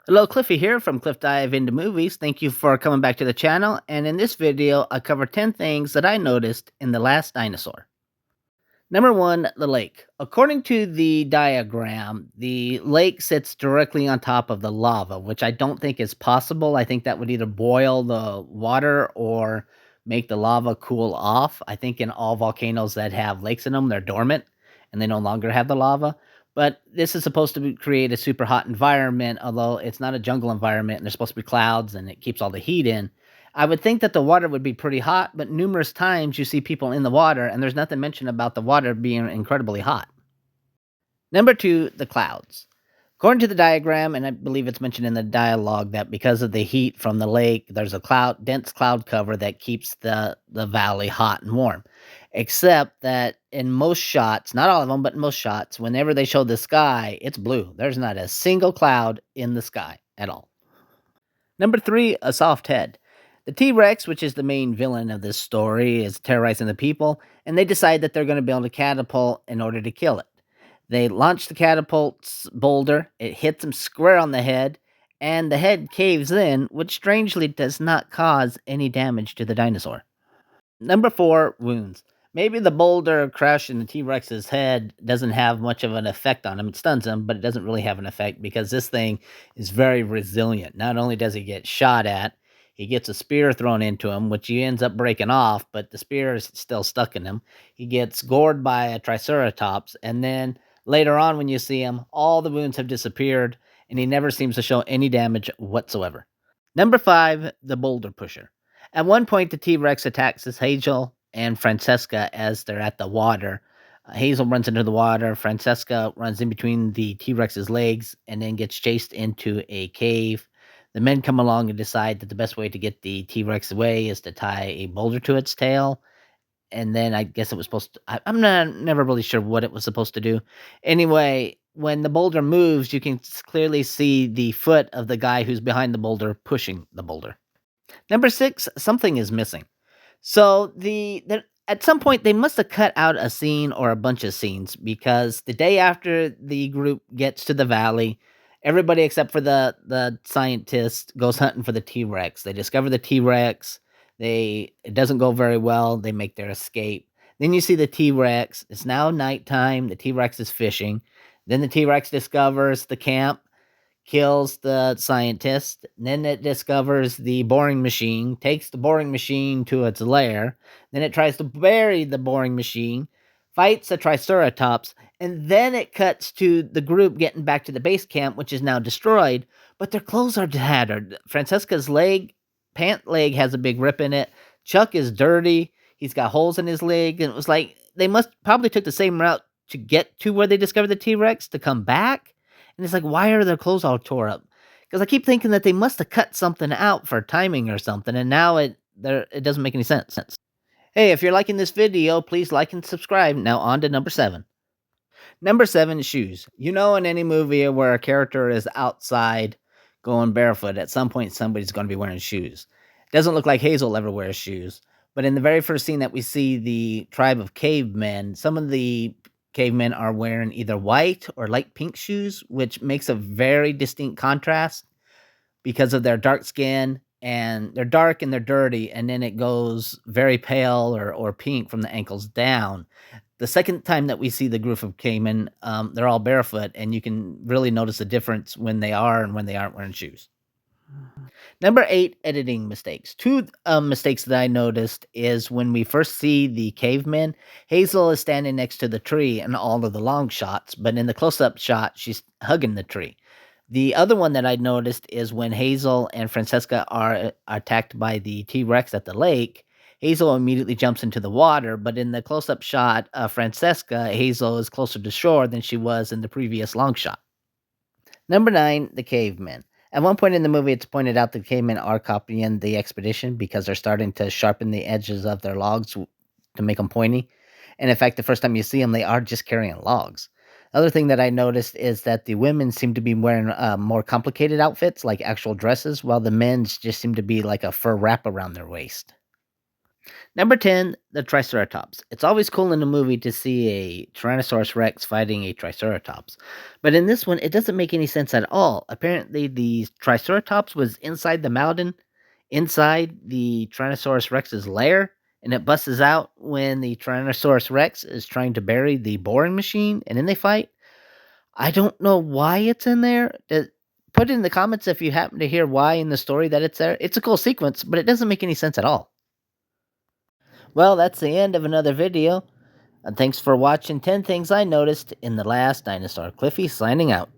Hello, Cliffy here from Cliff Dive Into Movies. Thank you for coming back to the channel. And in this video, I cover 10 things that I noticed in The Last Dinosaur. Number one, the lake. According to the diagram, the lake sits directly on top of the lava, which I don't think is possible. I think that would either boil the water or make the lava cool off. I think in all volcanoes that have lakes in them, they're dormant and they no longer have the lava. But this is supposed to create a super hot environment, although it's not a jungle environment and there's supposed to be clouds and it keeps all the heat in. I would think that the water would be pretty hot, but numerous times you see people in the water, and there's nothing mentioned about the water being incredibly hot. Number two, the clouds. According to the diagram, and I believe it's mentioned in the dialogue, that because of the heat from the lake, there's a dense cloud cover that keeps the valley hot and warm. Except that in most shots, not all of them, but in most shots, whenever they show the sky, it's blue. There's not a single cloud in the sky at all. Number three, a soft head. The T Rex, which is the main villain of this story, is terrorizing the people, and they decide that they're going to build a catapult in order to kill it. They launch the catapult's boulder, it hits him square on the head, and the head caves in, which strangely does not cause any damage to the dinosaur. Number four, wounds. Maybe the boulder crushing the T Rex's head doesn't have much of an effect on him. It stuns him, but it doesn't really have an effect because this thing is very resilient. Not only does he get shot at, he gets a spear thrown into him, which he ends up breaking off, but the spear is still stuck in him. He gets gored by a Triceratops, and then later on, when you see him, all the wounds have disappeared, and he never seems to show any damage whatsoever. Number five, the boulder pusher. At one point, the T Rex attacks Hazel and Francesca as they're at the water. Hazel runs into the water. Francesca runs in between the T Rex's legs and then gets chased into a cave. The men come along and decide that the best way to get the T Rex away is to tie a boulder to its tail. And then I guess it was supposed to, I'm not never really sure what it was supposed to do. Anyway, when the boulder moves, you can clearly see the foot of the guy who's behind the boulder pushing the boulder. Number six, something is missing. So at some point they must have cut out a scene or a bunch of scenes because the day after the group gets to the valley, everybody except for the scientist goes hunting for the T Rex. They discover the T Rex. It doesn't go very well. They make their escape. Then you see the T Rex. It's now nighttime. The T Rex is fishing. Then the T Rex discovers the camp, kills the scientist, and then it discovers the boring machine, takes the boring machine to its lair, then it tries to bury the boring machine, fights a Triceratops, and then it cuts to the group getting back to the base camp, which is now destroyed, but their clothes are tattered. Francesca's pant leg has a big rip in it. Chuck is dirty. He's got holes in his leg, and it was like they must probably took the same route to get to where they discovered the T-Rex to come back. And it's like, why are their clothes all tore up? Because I keep thinking that they must have cut something out for timing or something, and now it doesn't make any sense. Hey, if you're liking this video, please like and subscribe. Now on to number seven. Number seven, shoes. You know, in any movie where a character is outside going barefoot, at some point somebody's going to be wearing shoes. It doesn't look like Hazel ever wears shoes. But in the very first scene that we see the tribe of cavemen, some of the cavemen are wearing either white or light pink shoes, which makes a very distinct contrast because of their dark skin, and they're dark and they're dirty, and then it goes very pale or pink from the ankles down. The second time that we see the group of cavemen, they're all barefoot, and you can really notice the difference when they are and when they aren't wearing shoes. Number eight, editing mistakes. Two mistakes that I noticed is when we first see the cavemen, Hazel is standing next to the tree in all of the long shots, but in the close-up shot, she's hugging the tree. The other one that I noticed is when Hazel and Francesca are attacked by the T-Rex at the lake, Hazel immediately jumps into the water, but in the close-up shot of Francesca, Hazel is closer to shore than she was in the previous long shot. Number nine, the cavemen. At one point in the movie, it's pointed out the cavemen are copying the expedition because they're starting to sharpen the edges of their logs to make them pointy. And in fact, the first time you see them, they are just carrying logs. Other thing that I noticed is that the women seem to be wearing more complicated outfits, like actual dresses, while the men's just seem to be like a fur wrap around their waist. Number 10, the Triceratops. It's always cool in a movie to see a Tyrannosaurus Rex fighting a Triceratops. But in this one, it doesn't make any sense at all. Apparently, the Triceratops was inside the mountain, inside the Tyrannosaurus Rex's lair, and it busts out when the Tyrannosaurus Rex is trying to bury the boring machine, and then they fight. I don't know why it's in there. Put it in the comments if you happen to hear why in the story that it's there. It's a cool sequence, but it doesn't make any sense at all. Well, that's the end of another video. And thanks for watching 10 Things I Noticed in The Last Dinosaur. Cliffy signing out.